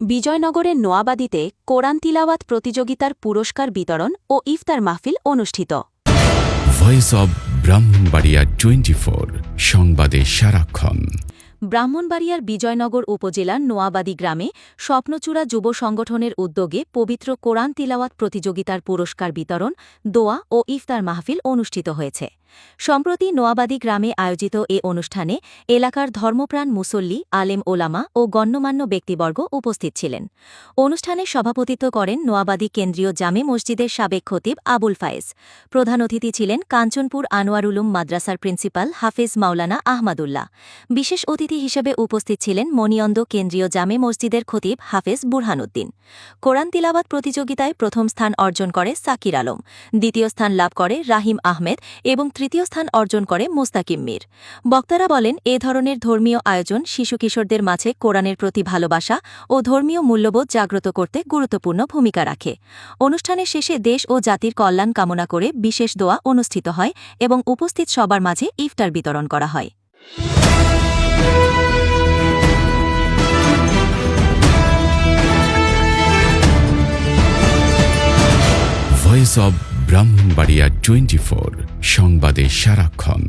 বিজয়নগরের নোয়াবাদীতে কোরআন তিলাওয়াত প্রতিযোগিতার পুরস্কার বিতরণ ও ইফতার মাহফিল অনুষ্ঠিত। ভয়েস অব ব্রাহ্মণবাড়িয়া 24 সংবাদে সারাক্ষণ। ব্রাহ্মণবাড়িয়ার বিজয়নগর উপজেলার নোয়াবাদী গ্রামে স্বপ্নচূড়া যুব সংগঠনের উদ্যোগে পবিত্র কোরআন তিলাওয়াত প্রতিযোগিতার পুরস্কার বিতরণ, দোয়া ও ইফতার মাহফিল অনুষ্ঠিত হয়েছে। সম্প্রতি নোয়াবাদী গ্রামে আয়োজিত এ অনুষ্ঠানে এলাকার ধর্মপ্রাণ মুসল্লি, আলেম ওলামা ও গণ্যমান্য ব্যক্তিবর্গ উপস্থিত ছিলেন। অনুষ্ঠানে সভাপতিত্ব করেন নোয়াবাদী কেন্দ্রীয় জামে মসজিদের সাবেক খতিব আবুল ফায়েজ। প্রধান অতিথি ছিলেন কাঞ্চনপুর আনোয়ার উলুম মাদ্রাসার প্রিন্সিপাল হাফেজ মাওলানা আহমাদুল্লাহ। বিশেষ অতিথি হিসেবে উপস্থিত ছিলেন মনিয়ন্দ কেন্দ্রীয় জামে মসজিদের খতিব হাফেজ বুরহানুদ্দিন। কোরআন তিলাওয়াত প্রতিযোগিতায় প্রথম স্থান অর্জন করে সাকির আলম, দ্বিতীয় স্থান লাভ করে রাহিম আহমেদ এবং তৃতীয় স্থান অর্জন করে মোস্তাকিম মীর। বক্তারা বলেন, এ ধরনের ধর্মীয় আয়োজন শিশু কিশোরদের মাঝে কোরআনের প্রতি ভালোবাসা ও ধর্মীয় মূল্যবোধ জাগ্রত করতে গুরুত্বপূর্ণ ভূমিকা রাখে। অনুষ্ঠানের শেষে দেশ ও জাতির কল্যাণ কামনা করে বিশেষ দোয়া অনুষ্ঠিত হয় এবং উপস্থিত সবার মাঝে ইফতার বিতরণ করা হয়। ভয়েস অব ব্রাহ্মণবাড়িয়া 24 সংবাদে সারাক্ষণ।